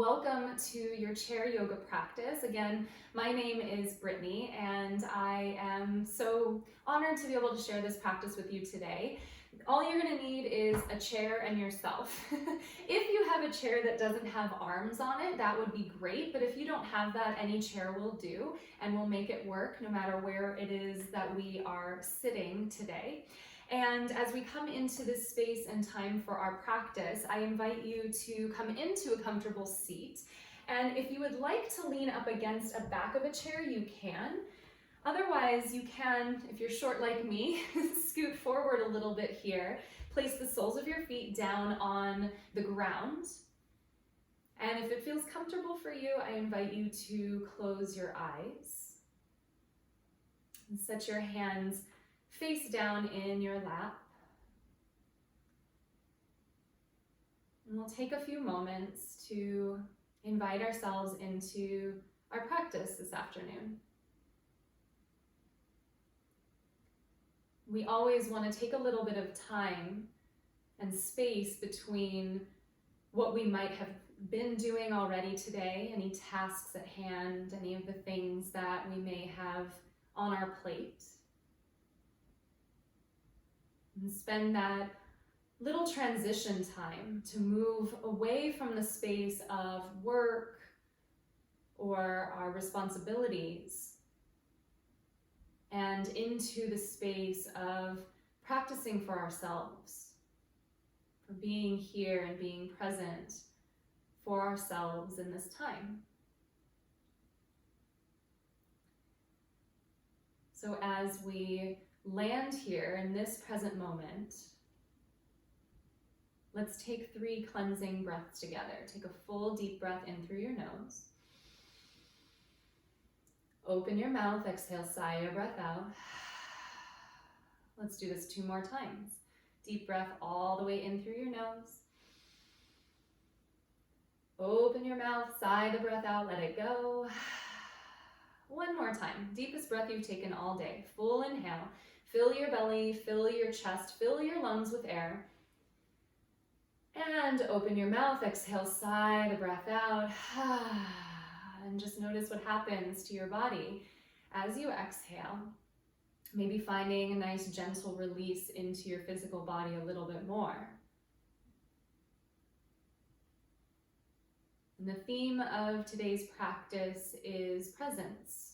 Welcome to your chair yoga practice. Again, my name is Brittany and I am so honored to be able to share this practice with you today. All you're going to need is a chair and yourself. If you have a chair that doesn't have arms on it, that would be great, but if you don't have that, any chair will do and we'll make it work no matter where it is that we are sitting today. And as we come into this space and time for our practice, I invite you to come into a comfortable seat. And if you would like to lean up against a back of a chair, you can. Otherwise, you can, if you're short like me, scoot forward a little bit here. Place the soles of your feet down on the ground. And if it feels comfortable for you, I invite you to close your eyes. And set your hands face down in your lap. And we'll take a few moments to invite ourselves into our practice this afternoon. We always want to take a little bit of time and space between what we might have been doing already today, any tasks at hand, any of the things that we may have on our plate. And spend that little transition time to move away from the space of work or our responsibilities and into the space of practicing for ourselves, for being here and being present for ourselves in this time. So as we land here in this present moment, let's take 3 cleansing breaths together. Take a full deep breath in through your nose. Open your mouth, exhale, sigh your breath out. Let's do this 2 more times. Deep breath all the way in through your nose. Open your mouth, sigh the breath out, let it go. 1 more time. Deepest breath you've taken all day. Full inhale. Fill your belly, fill your chest, fill your lungs with air. And open your mouth, exhale, sigh the breath out. And just notice what happens to your body as you exhale. Maybe finding a nice gentle release into your physical body a little bit more. And the theme of today's practice is presence.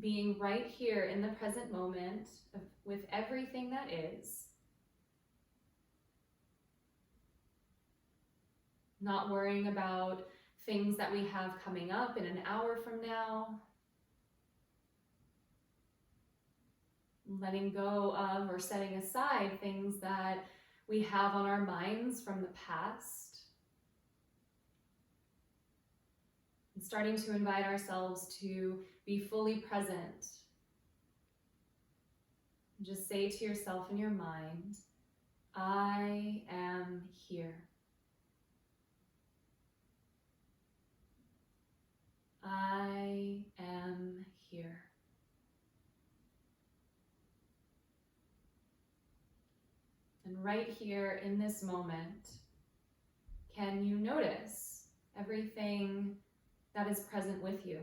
Being right here in the present moment with everything that is. Not worrying about things that we have coming up in an hour from now. Letting go of or setting aside things that we have on our minds from the past. And starting to invite ourselves to be fully present. Just say to yourself in your mind, I am here. I am here. And right here in this moment, can you notice everything that is present with you?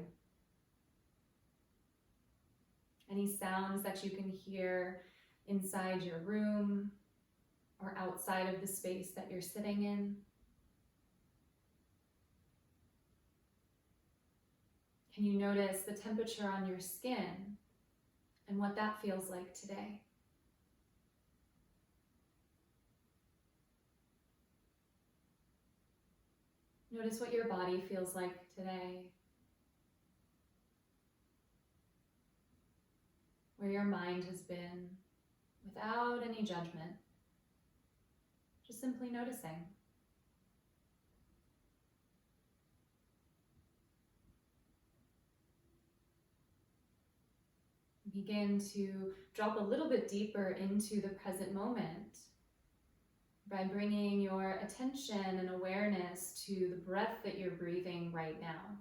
Any sounds that you can hear inside your room or outside of the space that you're sitting in? Can you notice the temperature on your skin and what that feels like today? Notice what your body feels like today. Where your mind has been, without any judgment. Just simply noticing. Begin to drop a little bit deeper into the present moment by bringing your attention and awareness to the breath that you're breathing right now.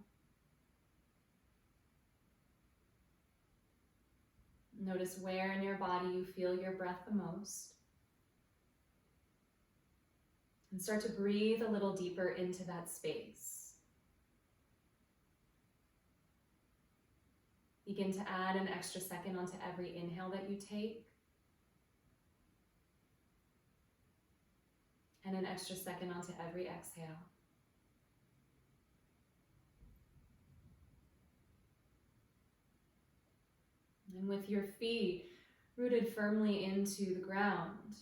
Notice where in your body you feel your breath the most. And start to breathe a little deeper into that space. Begin to add an extra second onto every inhale that you take. And an extra second onto every exhale. And with your feet rooted firmly into the ground,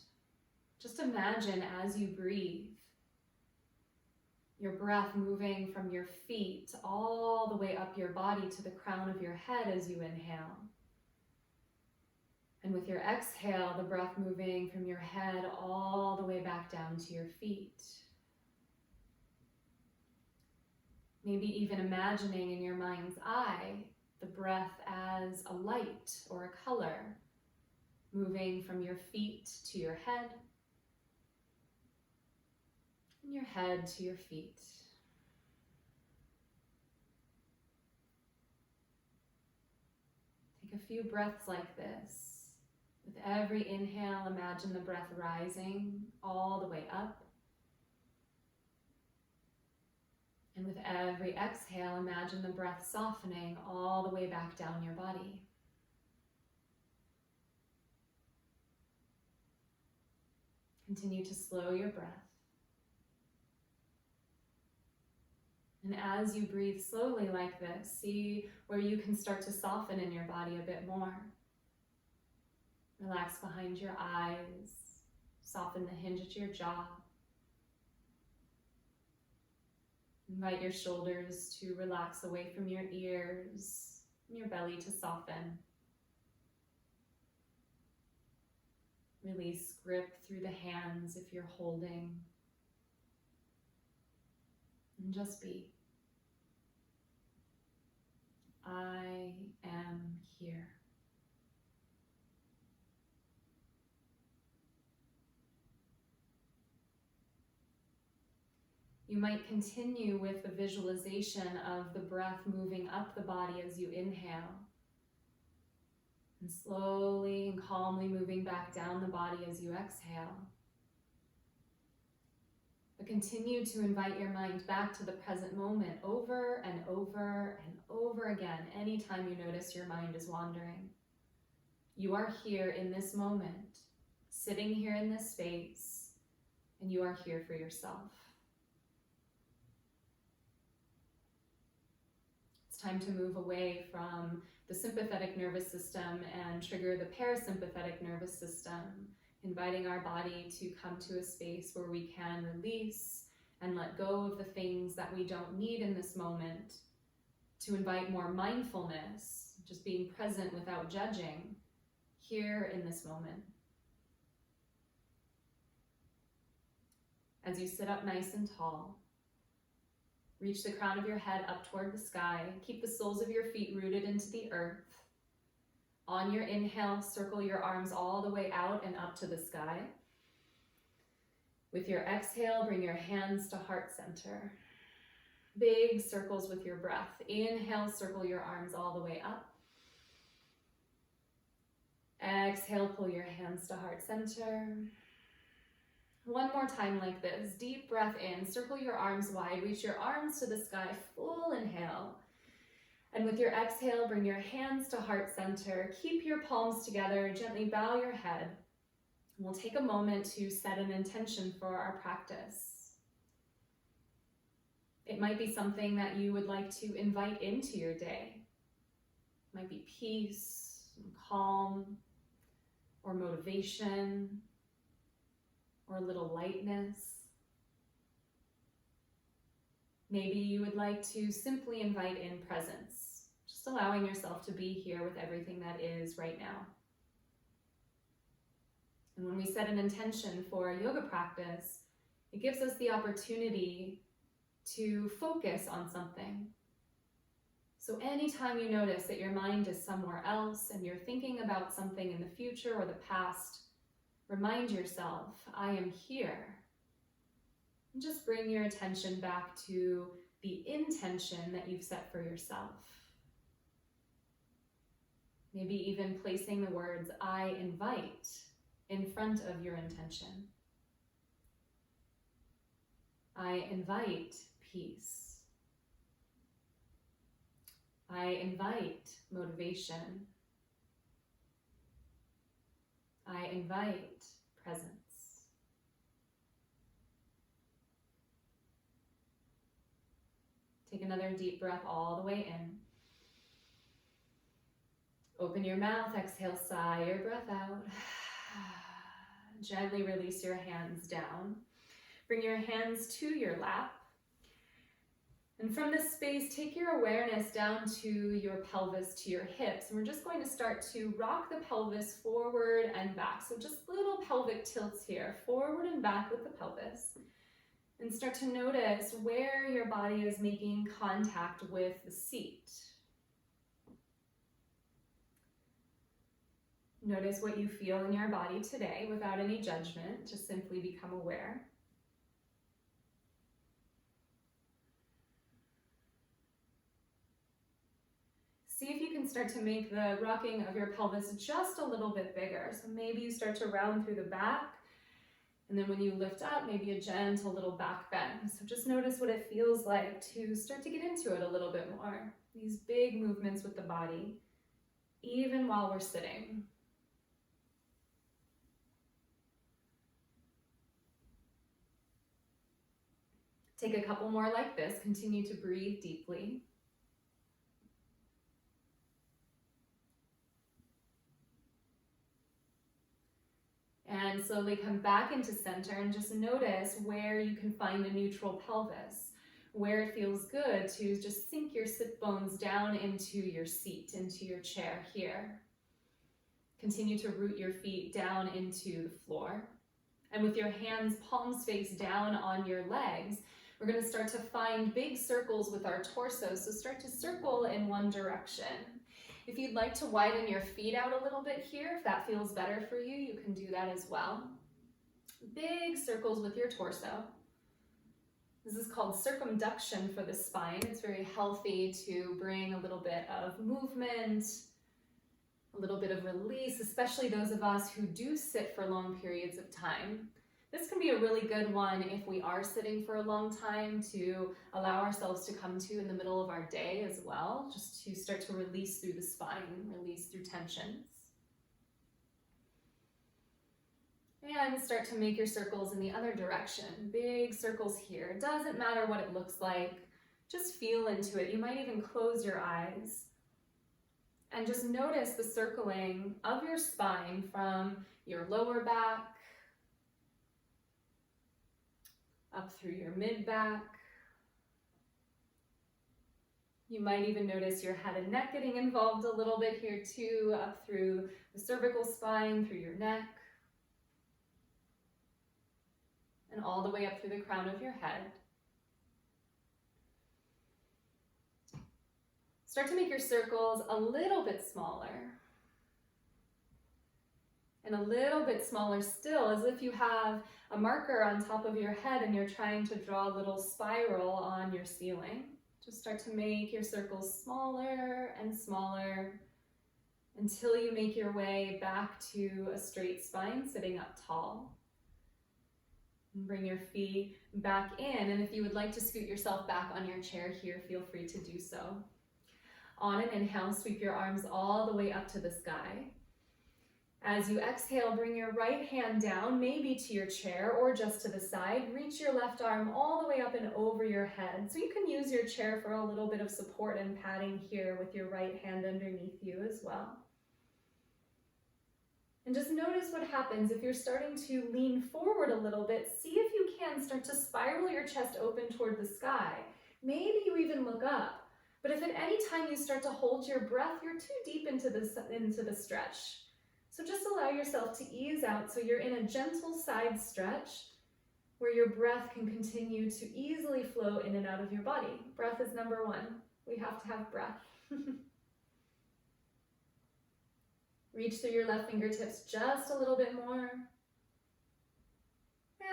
just imagine as you breathe, your breath moving from your feet all the way up your body to the crown of your head as you inhale. And with your exhale, the breath moving from your head all the way back down to your feet. Maybe even imagining in your mind's eye the breath as a light or a color moving from your feet to your head, and your head to your feet. Take a few breaths like this. With every inhale, imagine the breath rising all the way up. And with every exhale, imagine the breath softening all the way back down your body. Continue to slow your breath. And as you breathe slowly like this, see where you can start to soften in your body a bit more. Relax behind your eyes, soften the hinge at your jaw. Invite your shoulders to relax away from your ears and your belly to soften. Release grip through the hands if you're holding. And just be. I am here. You might continue with the visualization of the breath moving up the body as you inhale, and slowly and calmly moving back down the body as you exhale. But continue to invite your mind back to the present moment over and over and over again anytime you notice your mind is wandering. You are here in this moment, sitting here in this space, and you are here for yourself. It's time to move away from the sympathetic nervous system and trigger the parasympathetic nervous system, inviting our body to come to a space where we can release and let go of the things that we don't need in this moment, to invite more mindfulness, just being present without judging, here in this moment. As you sit up nice and tall, reach the crown of your head up toward the sky. Keep the soles of your feet rooted into the earth. On your inhale, circle your arms all the way out and up to the sky. With your exhale, bring your hands to heart center. Big circles with your breath. Inhale, circle your arms all the way up. Exhale, pull your hands to heart center. One more time like this. Deep breath in, circle your arms wide, reach your arms to the sky, full inhale. And with your exhale, bring your hands to heart center. Keep your palms together, gently bow your head. We'll take a moment to set an intention for our practice. It might be something that you would like to invite into your day. It might be peace, and calm, or motivation, or a little lightness. Maybe you would like to simply invite in presence, just allowing yourself to be here with everything that is right now. And when we set an intention for a yoga practice, it gives us the opportunity to focus on something. So anytime you notice that your mind is somewhere else and you're thinking about something in the future or the past, remind yourself, I am here. And just bring your attention back to the intention that you've set for yourself. Maybe even placing the words, I invite, in front of your intention. I invite peace. I invite motivation. I invite presence. Take another deep breath all the way in. Open your mouth, exhale, sigh your breath out. Gently release your hands down. Bring your hands to your lap. And from this space, take your awareness down to your pelvis, to your hips. And we're just going to start to rock the pelvis forward and back. So just little pelvic tilts here, forward and back with the pelvis. And start to notice where your body is making contact with the seat. Notice what you feel in your body today without any judgment. Just simply become aware. See if you can start to make the rocking of your pelvis just a little bit bigger. So maybe you start to round through the back, and then when you lift up, maybe a gentle little back bend. So just notice what it feels like to start to get into it a little bit more. These big movements with the body, even while we're sitting. Take a couple more like this. Continue to breathe deeply. And slowly come back into center and just notice where you can find a neutral pelvis, where it feels good to just sink your sit bones down into your seat, into your chair here. Continue to root your feet down into the floor. And with your hands palms face down on your legs, we're going to start to find big circles with our torso. So start to circle in one direction. If you'd like to widen your feet out a little bit here, if that feels better for you, you can do that as well. Big circles with your torso. This is called circumduction for the spine. It's very healthy to bring a little bit of movement, a little bit of release, especially those of us who do sit for long periods of time. This can be a really good one if we are sitting for a long time, to allow ourselves to come to in the middle of our day as well, just to start to release through the spine, release through tensions. And start to make your circles in the other direction. Big circles here. It doesn't matter what it looks like. Just feel into it. You might even close your eyes. And just notice the circling of your spine from your lower back, up through your mid-back. You might even notice your head and neck getting involved a little bit here too, up through the cervical spine, through your neck, and all the way up through the crown of your head. Start to make your circles a little bit smaller. And a little bit smaller still, as if you have a marker on top of your head and you're trying to draw a little spiral on your ceiling. Just start to make your circles smaller and smaller until you make your way back to a straight spine, sitting up tall. And bring your feet back in, and if you would like to scoot yourself back on your chair here, feel free to do so. On an inhale, sweep your arms all the way up to the sky. As you exhale, bring your right hand down, maybe to your chair or just to the side. Reach your left arm all the way up and over your head. So you can use your chair for a little bit of support and padding here with your right hand underneath you as well. And just notice what happens if you're starting to lean forward a little bit. See if you can start to spiral your chest open toward the sky. Maybe you even look up. But if at any time you start to hold your breath, you're too deep into the stretch. So just allow yourself to ease out so you're in a gentle side stretch where your breath can continue to easily flow in and out of your body. Breath is number one. We have to have breath. Reach through your left fingertips just a little bit more.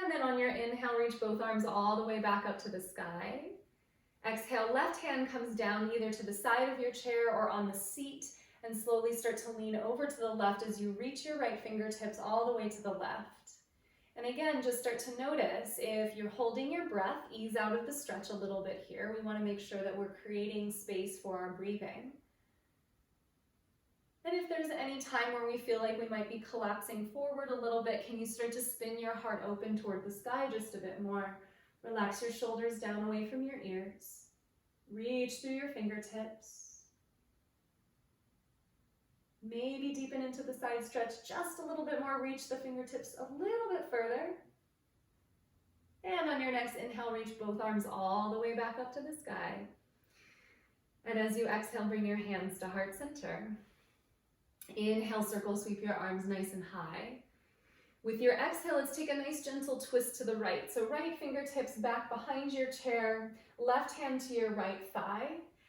And then on your inhale, reach both arms all the way back up to the sky. Exhale, left hand comes down either to the side of your chair or on the seat, and slowly start to lean over to the left as you reach your right fingertips all the way to the left. And again, just start to notice if you're holding your breath, ease out of the stretch a little bit here. We want to make sure that we're creating space for our breathing. And if there's any time where we feel like we might be collapsing forward a little bit, can you start to spin your heart open toward the sky just a bit more? Relax your shoulders down away from your ears. Reach through your fingertips. Maybe deepen into the side stretch just a little bit more. Reach the fingertips a little bit further. And on your next inhale, reach both arms all the way back up to the sky. And as you exhale, bring your hands to heart center. Inhale, circle, sweep your arms nice and high. With your exhale, let's take a nice gentle twist to the right. So right fingertips back behind your chair, left hand to your right thigh.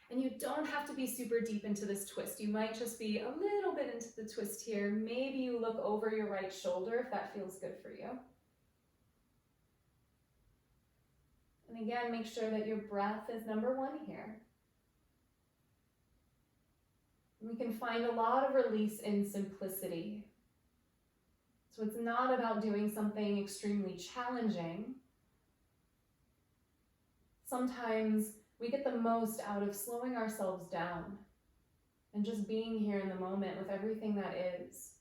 And you don't have to be super deep into this twist. You might just be a little bit into the twist here. Maybe you look over your right shoulder if that feels good for you. And again, make sure that your breath is number one here. We can find a lot of release in simplicity. So it's not about doing something extremely challenging. Sometimes we get the most out of slowing ourselves down and just being here in the moment with everything that is.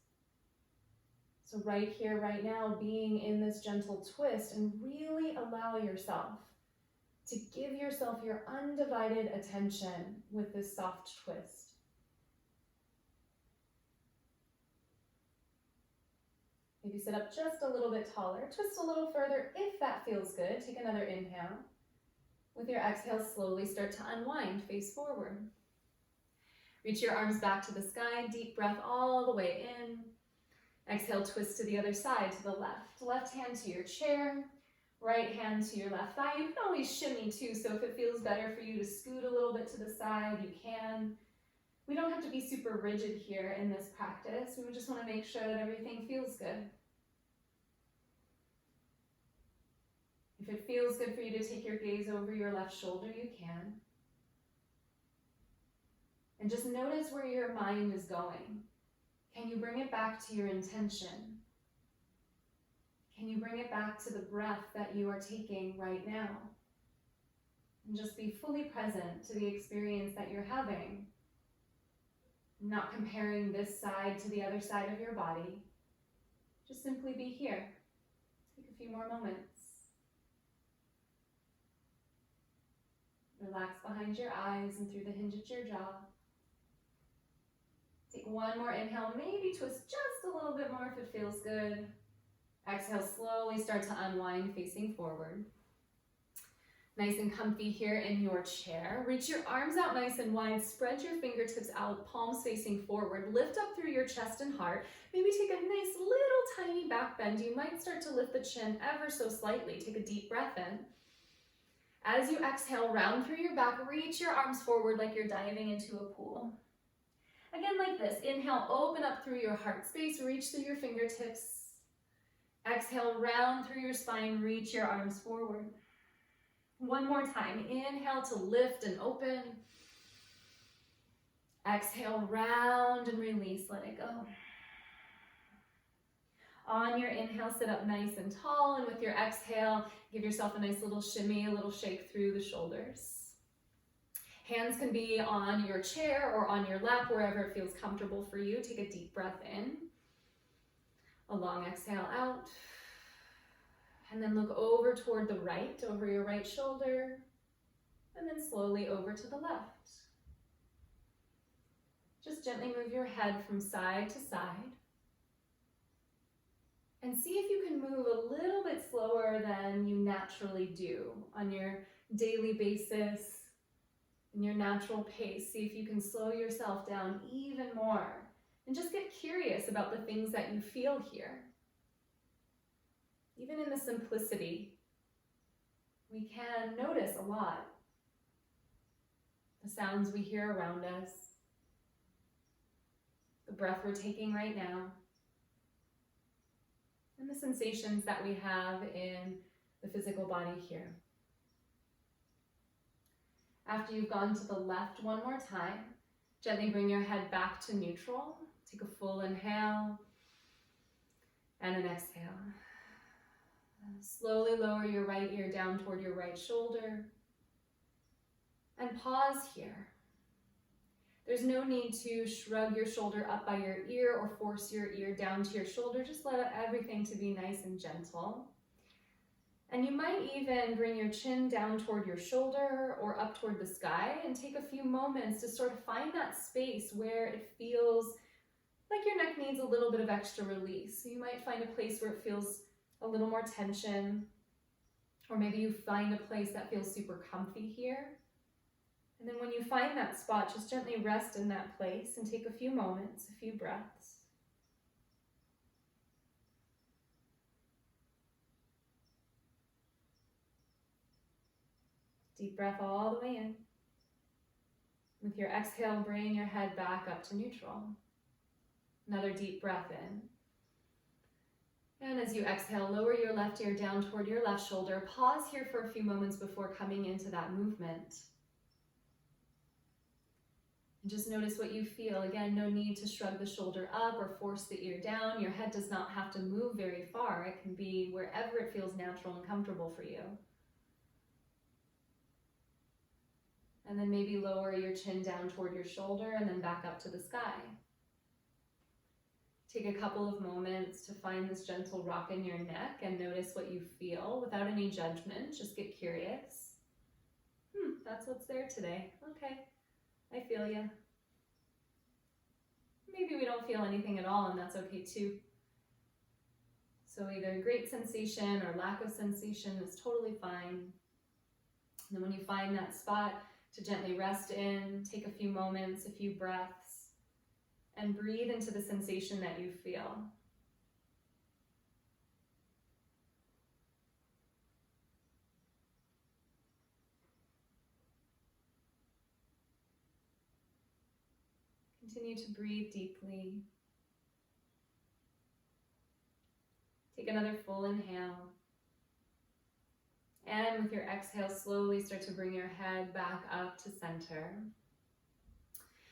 So right here, right now, being in this gentle twist, and really allow yourself to give yourself your undivided attention with this soft twist. Maybe sit up just a little bit taller, twist a little further if that feels good. Take another inhale. With your exhale, slowly start to unwind, face forward. Reach your arms back to the sky, deep breath all the way in. Exhale, twist to the other side, to the left. Left hand to your chair, right hand to your left thigh. You can always shimmy too, so if it feels better for you to scoot a little bit to the side, you can. We don't have to be super rigid here in this practice. We just want to make sure that everything feels good. If it feels good for you to take your gaze over your left shoulder, you can. And just notice where your mind is going. Can you bring it back to your intention? Can you bring it back to the breath that you are taking right now? And just be fully present to the experience that you're having. Not comparing this side to the other side of your body. Just simply be here. Take a few more moments. Relax behind your eyes and through the hinge at your jaw. Take one more inhale, maybe twist just a little bit more if it feels good. Exhale, slowly start to unwind, facing forward. Nice and comfy here in your chair. Reach your arms out nice and wide, spread your fingertips out, palms facing forward. Lift up through your chest and heart. Maybe take a nice little tiny back bend. You might start to lift the chin ever so slightly. Take a deep breath in. As you exhale, round through your back, reach your arms forward like you're diving into a pool. Again, like this. Inhale, open up through your heart space, reach through your fingertips. Exhale, round through your spine, reach your arms forward. One more time. Inhale to lift and open. Exhale, round and release, let it go. On your inhale, sit up nice and tall, and with your exhale, give yourself a nice little shimmy, a little shake through the shoulders. Hands can be on your chair or on your lap, wherever it feels comfortable for you. Take a deep breath in. A long exhale out. And then look over toward the right, over your right shoulder, and then slowly over to the left. Just gently move your head from side to side. And see if you can move a little bit slower than you naturally do on your daily basis, in your natural pace. See if you can slow yourself down even more. And just get curious about the things that you feel here. Even in the simplicity, we can notice a lot. The sounds we hear around us, the breath we're taking right now, and the sensations that we have in the physical body here. After you've gone to the left one more time, gently bring your head back to neutral. Take a full inhale and an exhale. Slowly lower your right ear down toward your right shoulder. And pause here. There's no need to shrug your shoulder up by your ear or force your ear down to your shoulder. Just let everything to be nice and gentle. And you might even bring your chin down toward your shoulder or up toward the sky and take a few moments to sort of find that space where it feels like your neck needs a little bit of extra release. So you might find a place where it feels a little more tension, or maybe you find a place that feels super comfy here. And then when you find that spot, just gently rest in that place and take a few moments, a few breaths. Deep breath all the way in. With your exhale, bring your head back up to neutral. Another deep breath in. And as you exhale, lower your left ear down toward your left shoulder. Pause here for a few moments before coming into that movement. And just notice what you feel. Again, no need to shrug the shoulder up or force the ear down. Your head does not have to move very far. It can be wherever it feels natural and comfortable for you. And then maybe lower your chin down toward your shoulder and then back up to the sky. Take a couple of moments to find this gentle rock in your neck and notice what you feel without any judgment. Just get curious. That's what's there today. Okay, I feel you. Maybe we don't feel anything at all, and that's okay too. So either great sensation or lack of sensation is totally fine. And then when you find that spot, to gently rest in, take a few moments, a few breaths, and breathe into the sensation that you feel. Continue to breathe deeply. Take another full inhale. And with your exhale, slowly start to bring your head back up to center.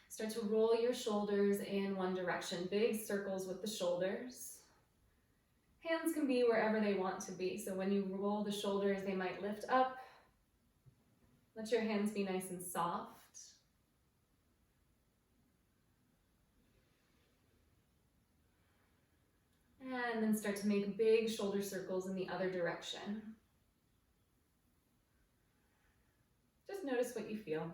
Start to roll your shoulders in one direction, big circles with the shoulders. Hands can be wherever they want to be. So when you roll the shoulders, they might lift up. Let your hands be nice and soft. And then start to make big shoulder circles in the other direction. Just notice what you feel.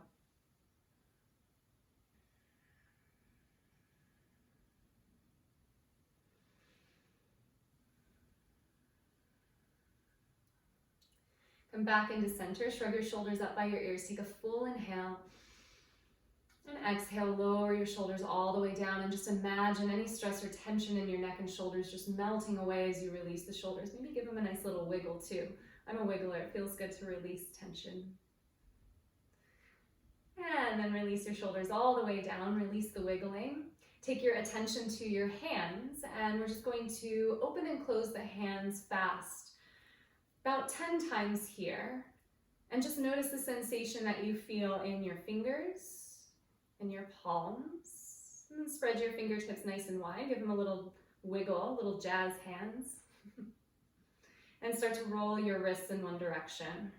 Come back into center, shrug your shoulders up by your ears, take a full inhale. And exhale, lower your shoulders all the way down and just imagine any stress or tension in your neck and shoulders just melting away as you release the shoulders. Maybe give them a nice little wiggle too. I'm a wiggler, it feels good to release tension. And then release your shoulders all the way down, release the wiggling. Take your attention to your hands, and we're just going to open and close the hands fast, about 10 times here. And just notice the sensation that you feel in your fingers, in your palms. And then spread your fingertips nice and wide, give them a little wiggle, little jazz hands. And start to roll your wrists in one direction.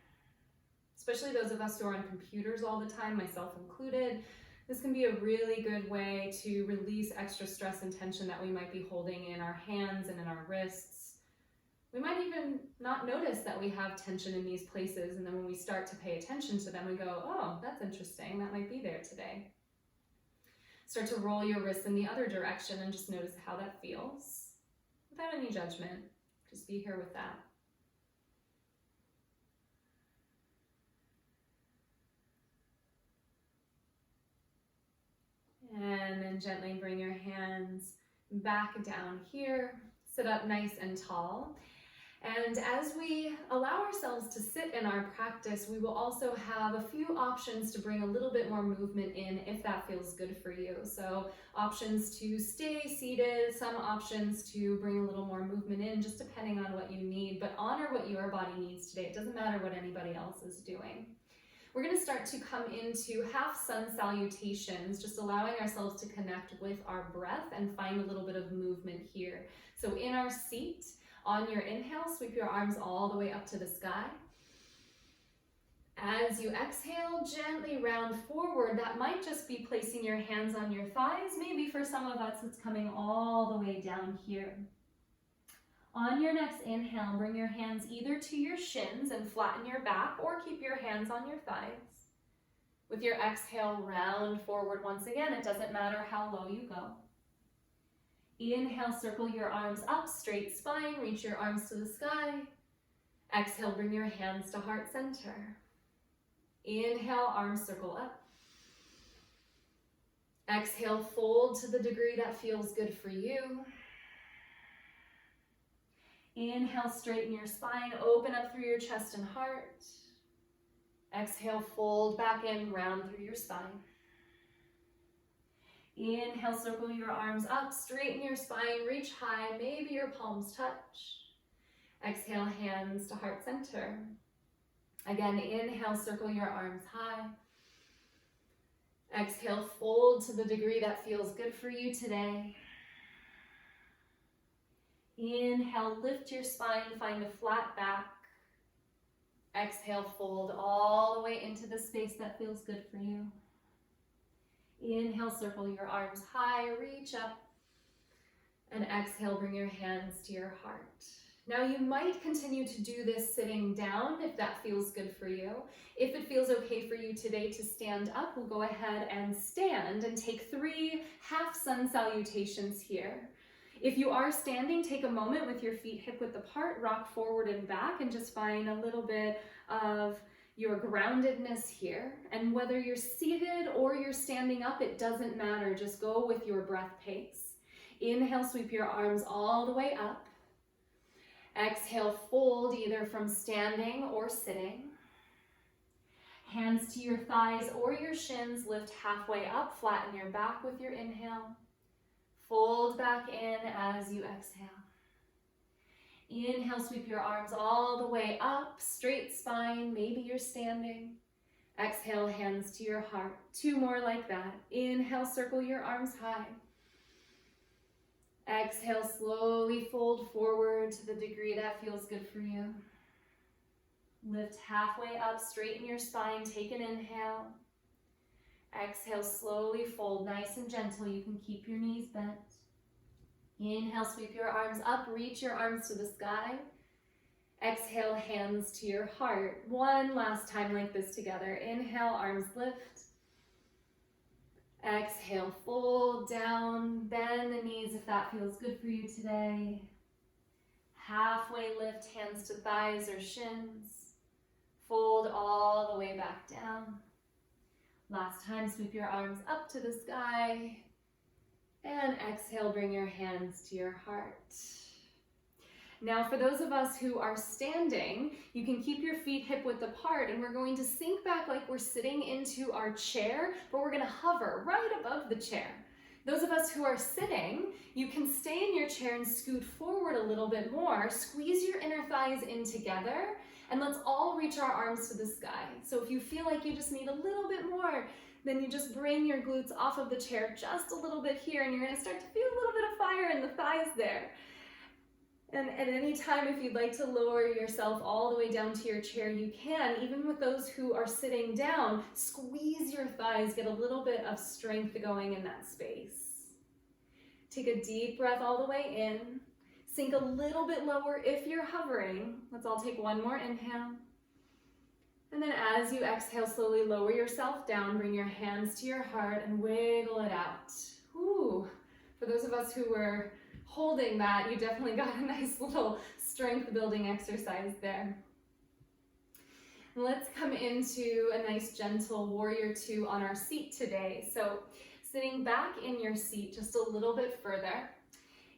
Especially those of us who are on computers all the time, myself included, this can be a really good way to release extra stress and tension that we might be holding in our hands and in our wrists. We might even not notice that we have tension in these places, and then when we start to pay attention to them, we go, oh, that's interesting, that might be there today. Start to roll your wrists in the other direction and just notice how that feels. Without any judgment, just be here with that. And then gently bring your hands back down here. Sit up nice and tall. And as we allow ourselves to sit in our practice, we will also have a few options to bring a little bit more movement in if that feels good for you. So options to stay seated, some options to bring a little more movement in, just depending on what you need. But honor what your body needs today. It doesn't matter what anybody else is doing. We're going to start to come into half sun salutations, just allowing ourselves to connect with our breath and find a little bit of movement here. So in our seat, On your inhale, sweep your arms all the way up to the sky. As you exhale, gently round forward. That might just be placing your hands on your thighs. Maybe for some of us, it's coming all the way down here. On your next inhale, bring your hands either to your shins and flatten your back, or keep your hands on your thighs. With your exhale, round forward once again. It doesn't matter how low you go. Inhale, circle your arms up, straight spine, reach your arms to the sky. Exhale, bring your hands to heart center. Inhale, arms circle up. Exhale, fold to the degree that feels good for you. Inhale, straighten your spine, open up through your chest and heart. Exhale, fold back in, round through your spine. Inhale, circle your arms up, straighten your spine, reach high, maybe your palms touch. Exhale, hands to heart center. Again, inhale, circle your arms high. Exhale, fold to the degree that feels good for you today. Inhale, lift your spine, find a flat back. Exhale, fold all the way into the space that feels good for you. Inhale, circle your arms high, reach up. And exhale, bring your hands to your heart. Now you might continue to do this sitting down if that feels good for you. If it feels okay for you today to stand up, we'll go ahead and stand and take 3 half sun salutations here. If you are standing, take a moment with your feet hip width apart, rock forward and back, and just find a little bit of your groundedness here. And whether you're seated or you're standing up, it doesn't matter. Just go with your breath pace. Inhale, sweep your arms all the way up. Exhale, fold either from standing or sitting. Hands to your thighs or your shins, lift halfway up, flatten your back with your inhale. Fold back in as you exhale. Inhale, sweep your arms all the way up, straight spine, maybe you're standing. Exhale, hands to your heart. 2 more like that. Inhale, circle your arms high. Exhale, slowly fold forward to the degree that feels good for you. Lift halfway up, straighten your spine, take an inhale. Exhale, slowly fold, nice and gentle. You can keep your knees bent. Inhale, sweep your arms up, reach your arms to the sky. Exhale, hands to your heart. 1 last time like this together. Inhale, arms lift. Exhale, fold down, bend the knees if that feels good for you today. Halfway lift, hands to thighs or shins. Fold all the way back down. Last time, sweep your arms up to the sky. And exhale, bring your hands to your heart. Now, for those of us who are standing, you can keep your feet hip width apart, and we're going to sink back like we're sitting into our chair, but we're going to hover right above the chair. Those of us who are sitting, you can stay in your chair and scoot forward a little bit more. Squeeze your inner thighs in together, and let's all reach our arms to the sky. So if you feel like you just need a little bit more, then you just bring your glutes off of the chair just a little bit here, and you're going to start to feel a little bit of fire in the thighs there. And at any time, if you'd like to lower yourself all the way down to your chair, you can. Even with those who are sitting down, squeeze your thighs, get a little bit of strength going in that space. Take a deep breath all the way in. Sink a little bit lower if you're hovering. Let's all take 1 more inhale. And then as you exhale, slowly lower yourself down, bring your hands to your heart and wiggle it out. Whew. For those of us who were holding that, you definitely got a nice little strength building exercise there. Let's come into a nice gentle warrior 2 on our seat today. So sitting back in your seat just a little bit further.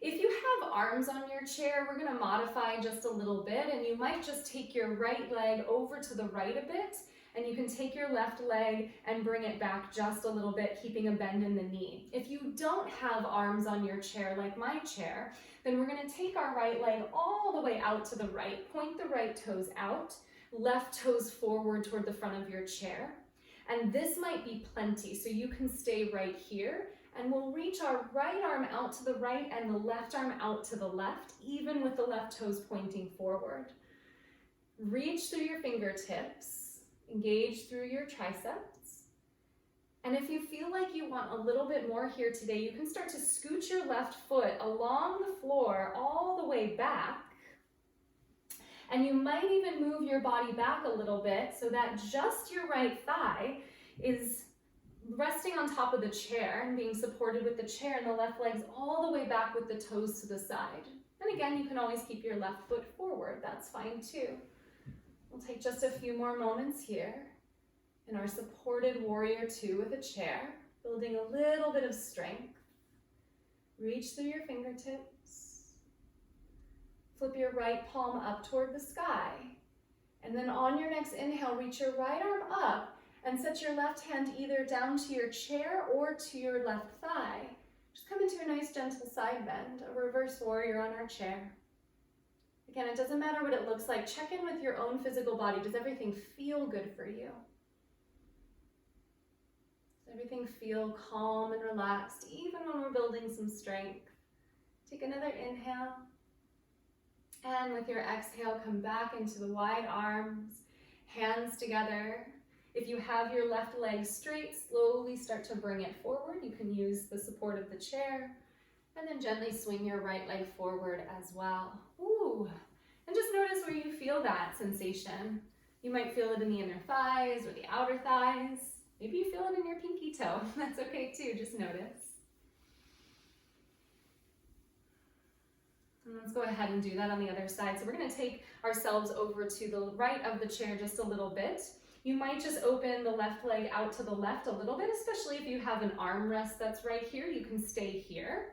If you have arms on your chair, we're going to modify just a little bit, and you might just take your right leg over to the right a bit, and you can take your left leg and bring it back just a little bit, keeping a bend in the knee. If you don't have arms on your chair like my chair, then we're going to take our right leg all the way out to the right, point the right toes out, left toes forward toward the front of your chair. And this might be plenty, so you can stay right here And we'll reach our right arm out to the right and the left arm out to the left, even with the left toes pointing forward. Reach through your fingertips, engage through your triceps. And if you feel like you want a little bit more here today, you can start to scoot your left foot along the floor all the way back. And you might even move your body back a little bit so that just your right thigh is resting on top of the chair and being supported with the chair, and the left leg's all the way back with the toes to the side. And again, you can always keep your left foot forward. That's fine too. We'll take just a few more moments here in our supported warrior two with a chair, building a little bit of strength. Reach through your fingertips. Flip your right palm up toward the sky. And then on your next inhale, reach your right arm up and set your left hand either down to your chair or to your left thigh. Just come into a nice gentle side bend, a reverse warrior on our chair. Again, it doesn't matter what it looks like. Check in with your own physical body. Does everything feel good for you? Does everything feel calm and relaxed, even when we're building some strength? Take another inhale. And with your exhale, come back into the wide arms, hands together. If you have your left leg straight, slowly start to bring it forward. You can use the support of the chair, and then gently swing your right leg forward as well. Ooh. And just notice where you feel that sensation. You might feel it in the inner thighs or the outer thighs. Maybe you feel it in your pinky toe. That's okay too, just notice. And let's go ahead and do that on the other side. So we're gonna take ourselves over to the right of the chair just a little bit. You might just open the left leg out to the left a little bit, especially if you have an armrest that's right here. You can stay here.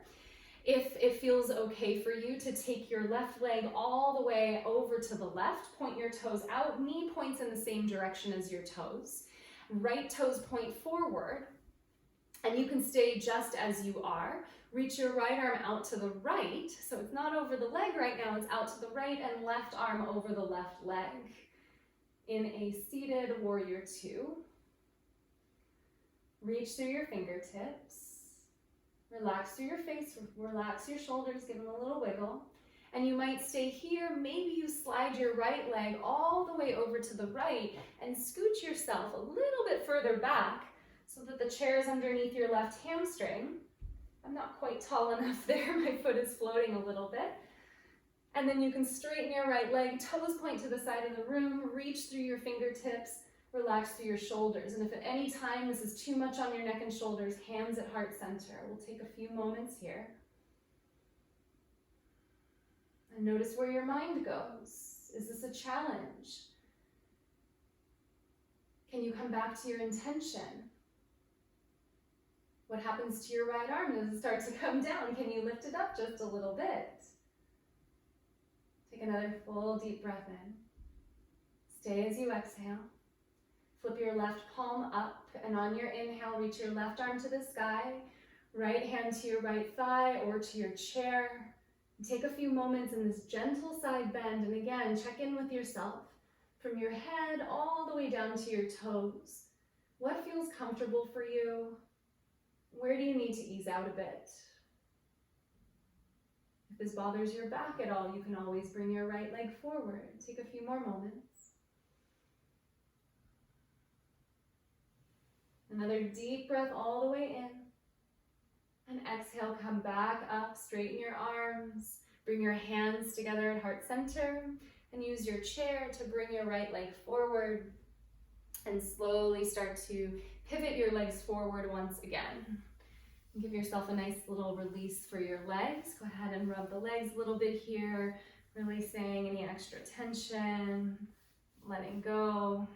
If it feels okay for you to take your left leg all the way over to the left, point your toes out, knee points in the same direction as your toes. Right toes point forward, and you can stay just as you are. Reach your right arm out to the right, so it's not over the leg right now, it's out to the right, and left arm over the left leg. In a seated warrior two. Reach through your fingertips. Relax through your face, relax your shoulders, give them a little wiggle. And you might stay here. Maybe you slide your right leg all the way over to the right and scoot yourself a little bit further back so that the chair is underneath your left hamstring. I'm not quite tall enough there. My foot is floating a little bit. And then you can straighten your right leg, toes point to the side of the room, reach through your fingertips, relax through your shoulders. And if at any time this is too much on your neck and shoulders, hands at heart center. We'll take a few moments here. And notice where your mind goes. Is this a challenge? Can you come back to your intention? What happens to your right arm? Does it start to come down? Can you lift it up just a little bit? Take another full deep breath in. Stay as you exhale. Flip your left palm up, and on your inhale, reach your left arm to the sky, right hand to your right thigh or to your chair. Take a few moments in this gentle side bend, and again, check in with yourself. From your head all the way down to your toes. What feels comfortable for you? Where do you need to ease out a bit? If this bothers your back at all, you can always bring your right leg forward. Take a few more moments. Another deep breath all the way in. And exhale, come back up, straighten your arms, bring your hands together at heart center, and use your chair to bring your right leg forward. And slowly start to pivot your legs forward once again. Give yourself a nice little release for your legs. Go ahead and rub the legs a little bit here, releasing any extra tension, letting go.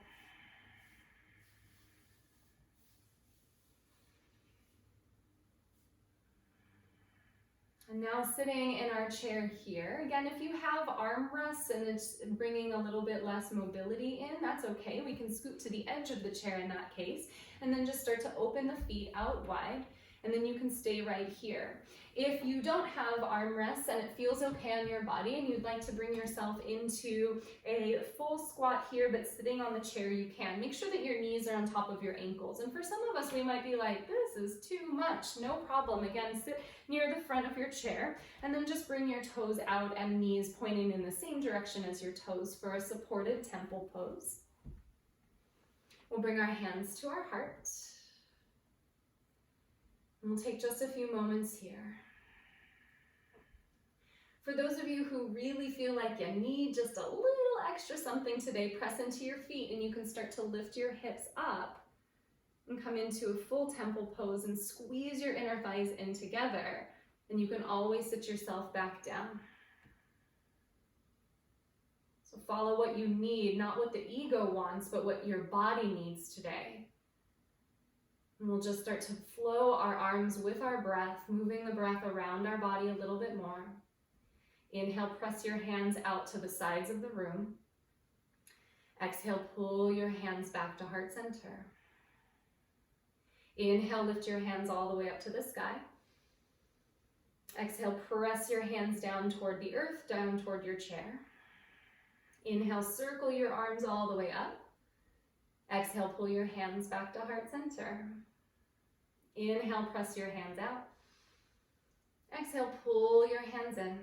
And now sitting in our chair here. Again, if you have armrests and it's bringing a little bit less mobility in, that's okay. We can scoot to the edge of the chair in that case, and then just start to open the feet out wide. And then you can stay right here. If you don't have armrests and it feels okay on your body and you'd like to bring yourself into a full squat here but sitting on the chair, you can. Make sure that your knees are on top of your ankles. And for some of us, we might be like, this is too much. No problem. Again, sit near the front of your chair and then just bring your toes out and knees pointing in the same direction as your toes for a supported temple pose. We'll bring our hands to our heart. And we'll take just a few moments here. For those of you who really feel like you need just a little extra something today, press into your feet and you can start to lift your hips up and come into a full temple pose and squeeze your inner thighs in together. And you can always sit yourself back down. So follow what you need, not what the ego wants, but what your body needs today. And we'll just start to flow our arms with our breath, moving the breath around our body a little bit more. Inhale, press your hands out to the sides of the room. Exhale, pull your hands back to heart center. Inhale, lift your hands all the way up to the sky. Exhale, press your hands down toward the earth, down toward your chair. Inhale, circle your arms all the way up. Exhale, pull your hands back to heart center. Inhale, press your hands out. Exhale, pull your hands in.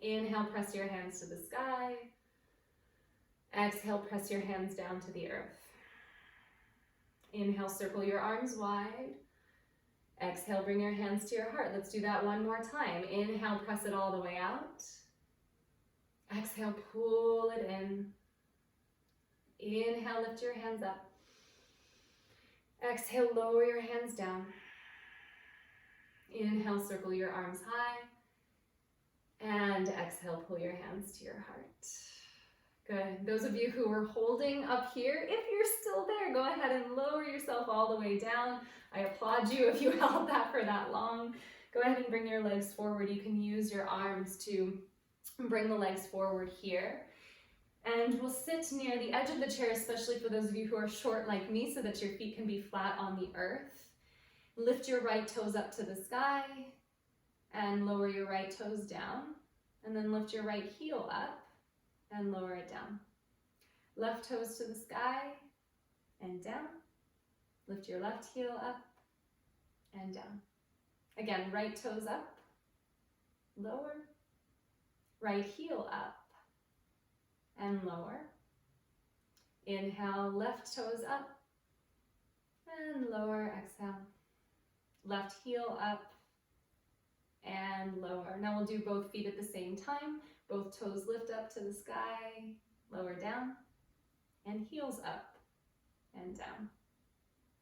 Inhale, press your hands to the sky. Exhale, press your hands down to the earth. Inhale, circle your arms wide. Exhale, bring your hands to your heart. Let's do that one more time. Inhale, press it all the way out. Exhale, pull it in. Inhale, lift your hands up. Exhale, lower your hands down. Inhale, circle your arms high. And exhale, pull your hands to your heart. Good. Those of you who are holding up here, if you're still there, go ahead and lower yourself all the way down. I applaud you if you held that for that long. Go ahead and bring your legs forward. You can use your arms to bring the legs forward here. And we'll sit near the edge of the chair, especially for those of you who are short like me, so that your feet can be flat on the earth. Lift your right toes up to the sky and lower your right toes down. And then lift your right heel up and lower it down. Left toes to the sky and down. Lift your left heel up and down. Again, right toes up, lower. Right heel up and lower. Inhale, left toes up and lower. Exhale. Left heel up and lower. Now we'll do both feet at the same time. Both toes lift up to the sky, lower down, and heels up and down.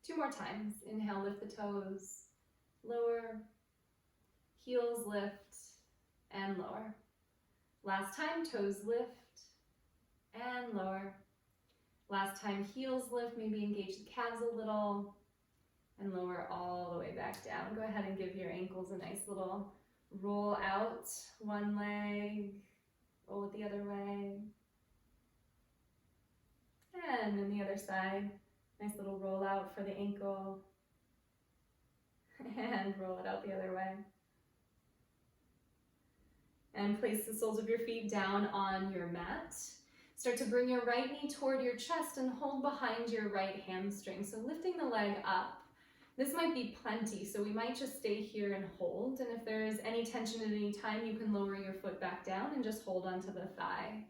2 more times. Inhale, lift the toes, lower, heels lift and lower. Last time, toes lift and lower. Last time, heels lift, maybe engage the calves a little and lower all the way back down. Go ahead and give your ankles a nice little roll out. One leg, roll it the other way. And then the other side, nice little roll out for the ankle. And roll it out the other way. And place the soles of your feet down on your mat. Start to bring your right knee toward your chest and hold behind your right hamstring. So lifting the leg up. This might be plenty, so we might just stay here and hold. And if there is any tension at any time, you can lower your foot back down and just hold onto the thigh.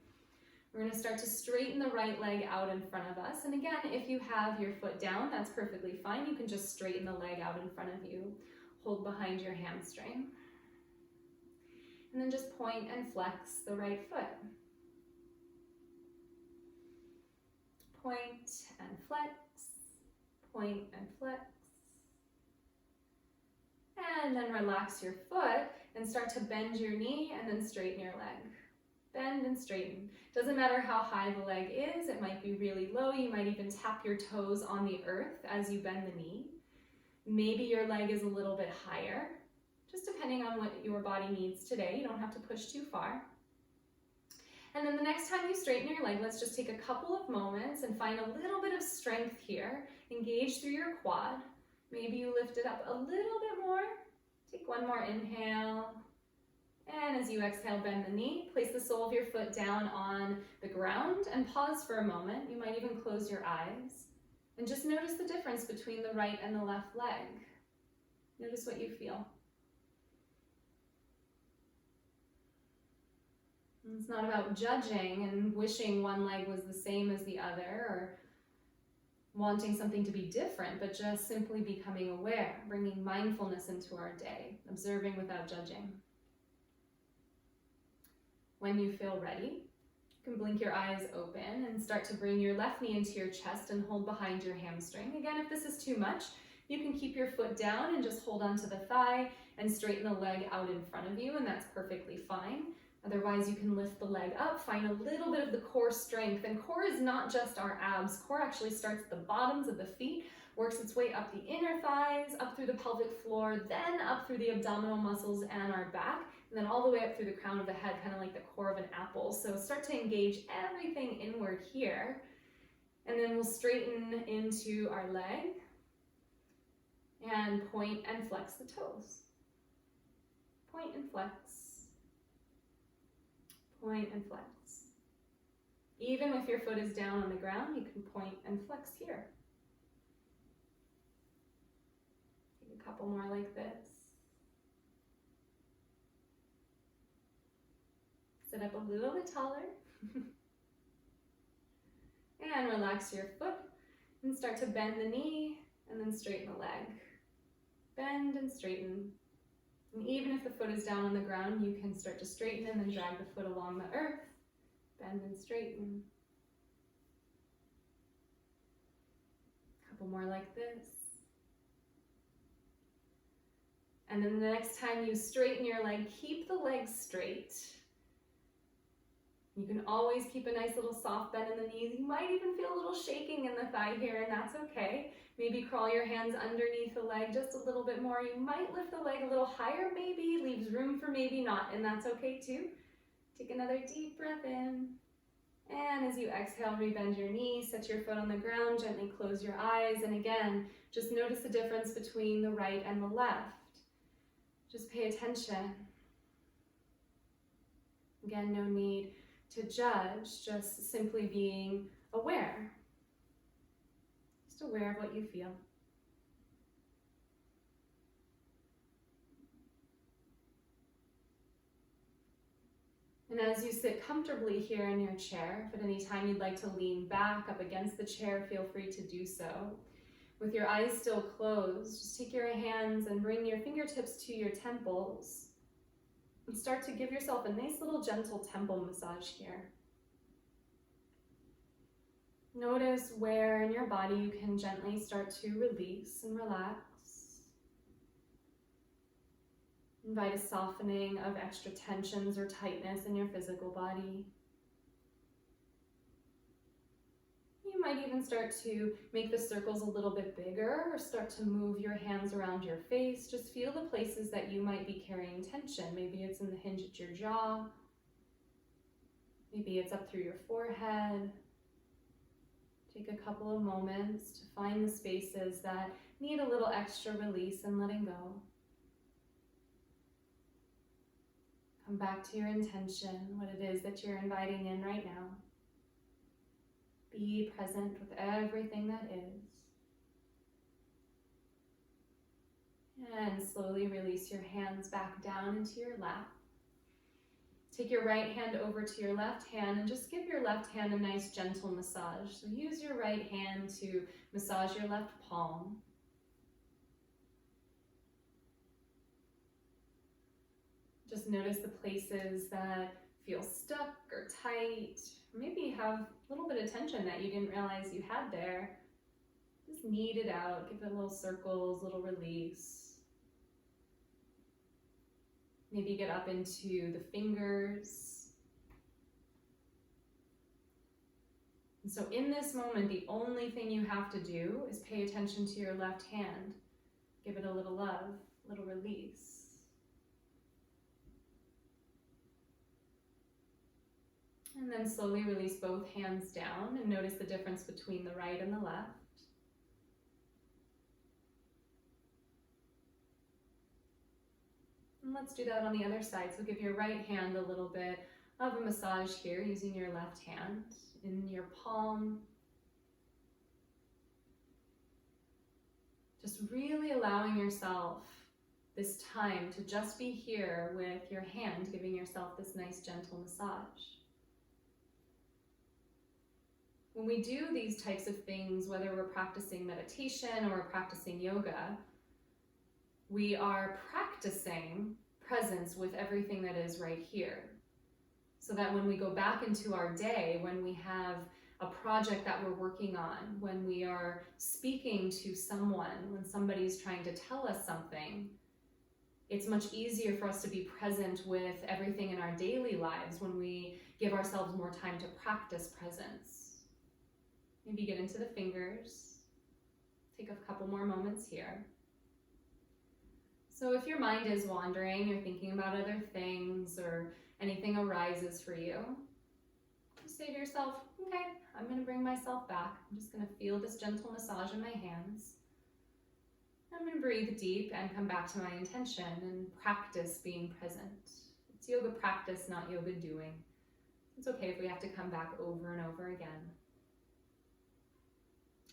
We're going to start to straighten the right leg out in front of us. And again, if you have your foot down, that's perfectly fine. You can just straighten the leg out in front of you. Hold behind your hamstring. And then just point and flex the right foot. Point and flex. Point and flex. And then relax your foot and start to bend your knee and then straighten your leg. Bend and straighten. Doesn't matter how high the leg is, it might be really low. You might even tap your toes on the earth as you bend the knee. Maybe your leg is a little bit higher, just depending on what your body needs today. You don't have to push too far. And then the next time you straighten your leg, let's just take a couple of moments and find a little bit of strength here. Engage through your quad. Maybe you lift it up a little bit more. Take one more inhale. And as you exhale, bend the knee. Place the sole of your foot down on the ground and pause for a moment. You might even close your eyes. And just notice the difference between the right and the left leg. Notice what you feel. And it's not about judging and wishing one leg was the same as the other or wanting something to be different, but just simply becoming aware, bringing mindfulness into our day, observing without judging. When you feel ready, you can blink your eyes open and start to bring your left knee into your chest and hold behind your hamstring. Again, if this is too much, you can keep your foot down and just hold onto the thigh and straighten the leg out in front of you, and that's perfectly fine. Otherwise, you can lift the leg up, find a little bit of the core strength. And core is not just our abs. Core actually starts at the bottoms of the feet, works its way up the inner thighs, up through the pelvic floor, then up through the abdominal muscles and our back, and then all the way up through the crown of the head, kind of like the core of an apple. So start to engage everything inward here. And then we'll straighten into our leg and point and flex the toes. Point and flex. Point and flex. Even if your foot is down on the ground, you can point and flex here. Take a couple more like this. Sit up a little bit taller. And relax your foot and start to bend the knee and then straighten the leg. Bend and straighten. And even if the foot is down on the ground, you can start to straighten and then drag the foot along the earth. Bend and straighten. A couple more like this. And then the next time you straighten your leg, keep the leg straight. You can always keep a nice little soft bend in the knees. You might even feel a little shaking in the thigh here, and that's okay. Maybe crawl your hands underneath the leg just a little bit more. You might lift the leg a little higher, maybe, leaves room for maybe not, and that's okay too. Take another deep breath in. And as you exhale, rebend your knees, set your foot on the ground, gently close your eyes, and again, just notice the difference between the right and the left. Just pay attention. Again, no need to judge, just simply being aware. Just aware of what you feel. And as you sit comfortably here in your chair, if at any time you'd like to lean back up against the chair, feel free to do so. With your eyes still closed, just take your hands and bring your fingertips to your temples. And start to give yourself a nice little gentle temple massage here. Notice where in your body you can gently start to release and relax. Invite a softening of extra tensions or tightness in your physical body. You might even start to make the circles a little bit bigger or start to move your hands around your face. Just feel the places that you might be carrying tension. Maybe it's in the hinge at your jaw. Maybe it's up through your forehead. Take a couple of moments to find the spaces that need a little extra release and letting go. Come back to your intention, what it is that you're inviting in right now. Be present with everything that is. And slowly release your hands back down into your lap. Take your right hand over to your left hand and just give your left hand a nice gentle massage. So use your right hand to massage your left palm. Just notice the places that feel stuck or tight. Maybe have a little bit of tension that you didn't realize you had there. Just knead it out, give it little circles, little release. Maybe get up into the fingers. And so in this moment, the only thing you have to do is pay attention to your left hand. Give it a little love, a little release. And then slowly release both hands down and notice the difference between the right and the left. And let's do that on the other side. So give your right hand a little bit of a massage here using your left hand in your palm. Just really allowing yourself this time to just be here with your hand, giving yourself this nice gentle massage. When we do these types of things, whether we're practicing meditation or we're practicing yoga, we are practicing presence with everything that is right here. So that when we go back into our day, when we have a project that we're working on, when we are speaking to someone, when somebody's trying to tell us something, it's much easier for us to be present with everything in our daily lives when we give ourselves more time to practice presence. Maybe get into the fingers. Take a couple more moments here. So if your mind is wandering, you're thinking about other things or anything arises for you, just say to yourself, okay, I'm going to bring myself back. I'm just going to feel this gentle massage in my hands. I'm going to breathe deep and come back to my intention and practice being present. It's yoga practice, not yoga doing. It's okay if we have to come back over and over again.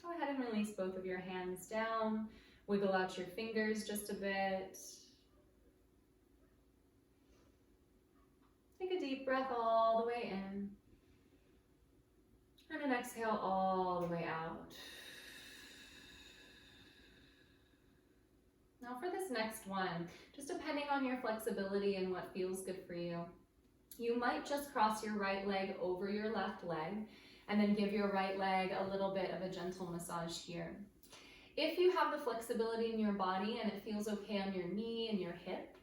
Go ahead and release both of your hands down. Wiggle out your fingers just a bit. Take a deep breath all the way in. And an exhale all the way out. Now for this next one, just depending on your flexibility and what feels good for you, you might just cross your right leg over your left leg and then give your right leg a little bit of a gentle massage here. If you have the flexibility in your body and it feels okay on your knee and your hip,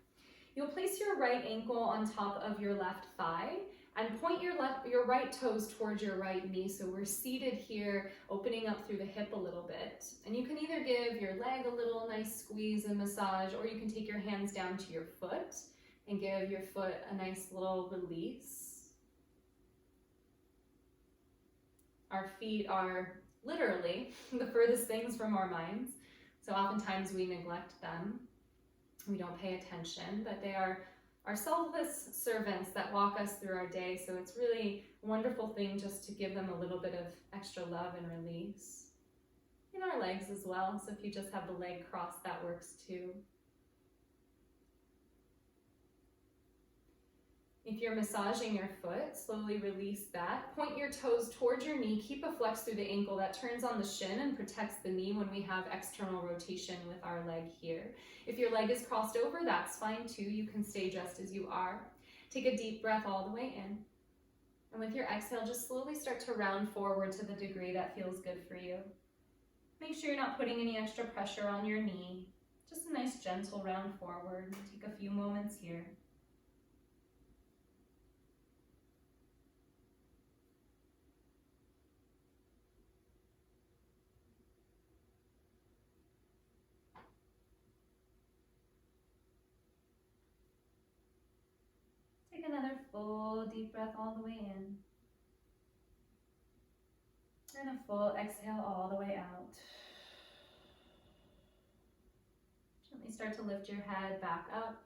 you'll place your right ankle on top of your left thigh and point your right toes towards your right knee. So we're seated here, opening up through the hip a little bit. And you can either give your leg a little nice squeeze and massage, or you can take your hands down to your foot and give your foot a nice little release. Our feet are literally the furthest things from our minds. So oftentimes we neglect them. We don't pay attention, but they are our selfless servants that walk us through our day. So it's really a wonderful thing just to give them a little bit of extra love and release. In our legs as well. So if you just have the leg crossed, that works too. If you're massaging your foot, slowly release that. Point your toes towards your knee. Keep a flex through the ankle that turns on the shin and protects the knee when we have external rotation with our leg here. If your leg is crossed over, that's fine too. You can stay just as you are. Take a deep breath all the way in. And with your exhale, just slowly start to round forward to the degree that feels good for you. Make sure you're not putting any extra pressure on your knee. Just a nice gentle round forward. Take a few moments here. Take another full deep breath all the way in. And a full exhale all the way out. Gently start to lift your head back up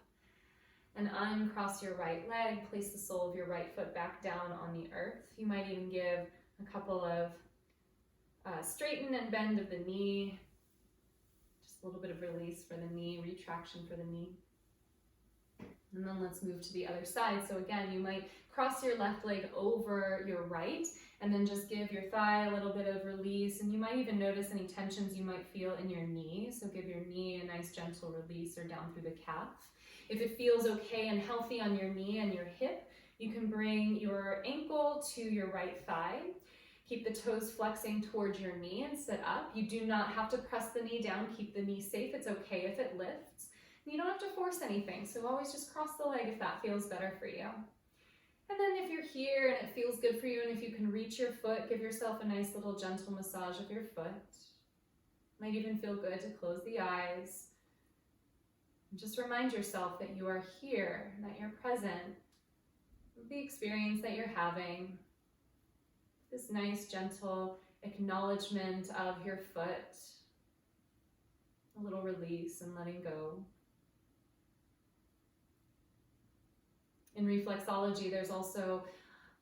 and uncross your right leg. Place the sole of your right foot back down on the earth. You might even give a couple of straighten and bend of the knee. Just a little bit of release for the knee, retraction for the knee. And then let's move to the other side. So again, you might cross your left leg over your right and then just give your thigh a little bit of release. And you might even notice any tensions you might feel in your knee. So give your knee a nice gentle release or down through the calf. If it feels okay and healthy on your knee and your hip, you can bring your ankle to your right thigh. Keep the toes flexing towards your knee and sit up. You do not have to press the knee down. Keep the knee safe. It's okay if it lifts. You don't have to force anything, so always just cross the leg if that feels better for you. And then if you're here and it feels good for you, and if you can reach your foot, give yourself a nice little gentle massage of your foot. Might even feel good to close the eyes. And just remind yourself that you are here, that you're present with the experience that you're having. This nice, gentle acknowledgement of your foot. A little release and letting go. In reflexology, there's also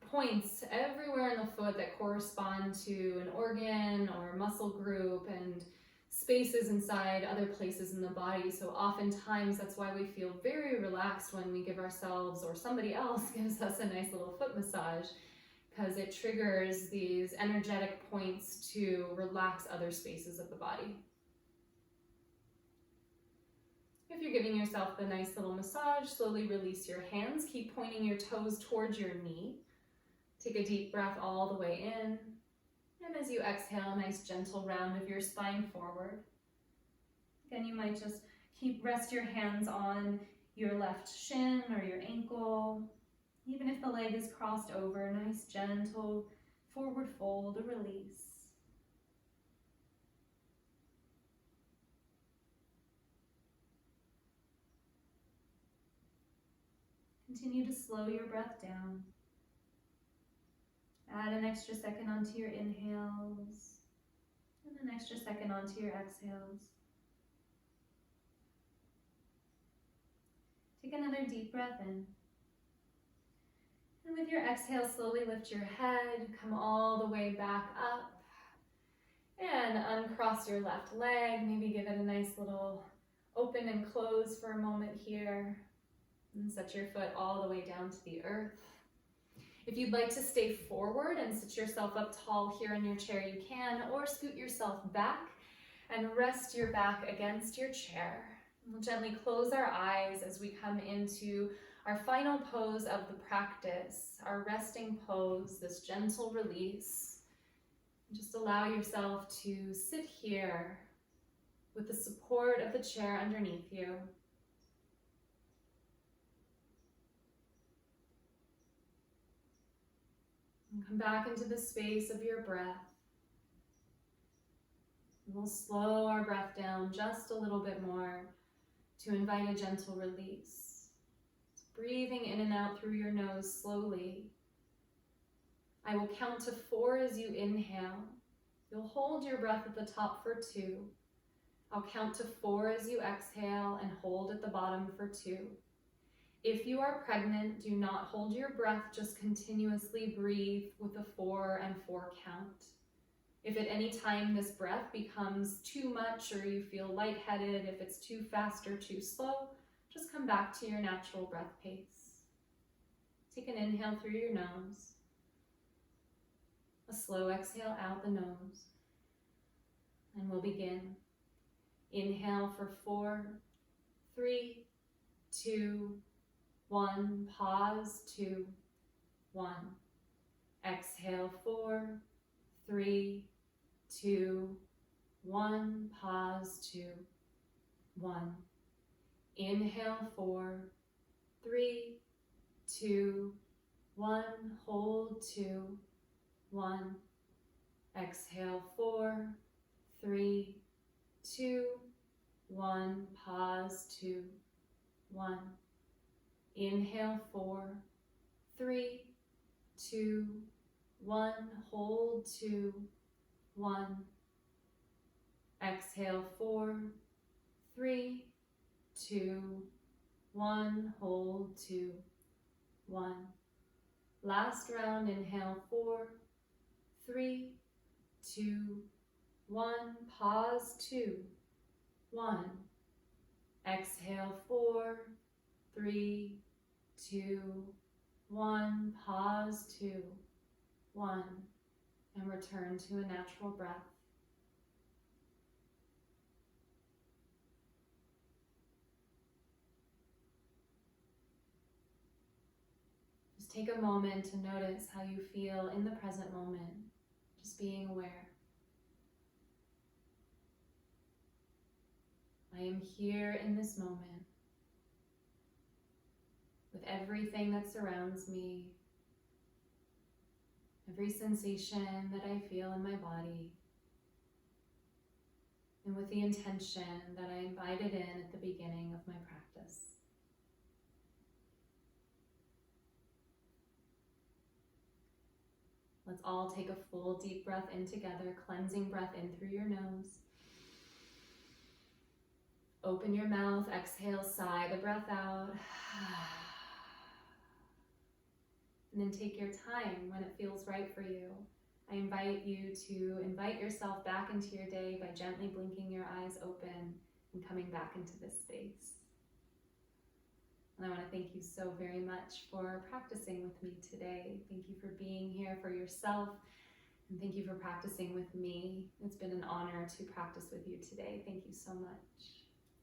points everywhere in the foot that correspond to an organ or muscle group, and spaces inside other places in the body. So oftentimes that's why we feel very relaxed when we give ourselves, or somebody else gives us, a nice little foot massage, because it triggers these energetic points to relax other spaces of the body. If you're giving yourself the nice little massage, slowly release your hands. Keep pointing your toes towards your knee. Take a deep breath all the way in. And as you exhale, a nice gentle round of your spine forward. Again, you might just rest your hands on your left shin or your ankle. Even if the leg is crossed over, nice gentle forward fold, a release. Continue to slow your breath down. Add an extra second onto your inhales and an extra second onto your exhales. Take another deep breath in. And with your exhale, slowly lift your head, come all the way back up, and uncross your left leg. Maybe give it a nice little open and close for a moment here. And set your foot all the way down to the earth. If you'd like to stay forward and sit yourself up tall here in your chair, you can, or scoot yourself back and rest your back against your chair. We'll gently close our eyes as we come into our final pose of the practice, our resting pose, this gentle release. Just allow yourself to sit here with the support of the chair underneath you. And come back into the space of your breath. We'll slow our breath down just a little bit more to invite a gentle release. Breathing in and out through your nose slowly. I will count to 4 as you inhale. You'll hold your breath at the top for 2. I'll count to 4 as you exhale and hold at the bottom for 2. If you are pregnant, do not hold your breath, just continuously breathe with a 4 and 4 count. If at any time this breath becomes too much or you feel lightheaded, if it's too fast or too slow, just come back to your natural breath pace. Take an inhale through your nose, a slow exhale out the nose, and we'll begin. Inhale for 4, 3, 2, 1, pause, 2, 1. Exhale, 4, 3, 2, 1, pause, 2, 1. Inhale, 4, 3, 2, 1, hold, 2, 1. Exhale, 4, 3, 2, 1, pause, 2, 1. Inhale, 4, 3, 2, 1, hold, 2, 1. Exhale, 4, 3, 2, 1, hold, 2, 1. Last round, inhale, 4, 3, 2, 1, pause, 2, 1. Exhale, 4, 3, 2, 1, pause, 2, 1, and return to a natural breath. Just take a moment to notice how you feel in the present moment, just being aware. I am here in this moment with everything that surrounds me, every sensation that I feel in my body, and with the intention that I invited in at the beginning of my practice. Let's all take a full deep breath in together, cleansing breath in through your nose. Open your mouth, exhale, sigh the breath out. And then take your time when it feels right for you. I invite you to invite yourself back into your day by gently blinking your eyes open and coming back into this space. And I want to thank you so very much for practicing with me today. Thank you for being here for yourself, and thank you for practicing with me. It's been an honor to practice with you today. Thank you so much.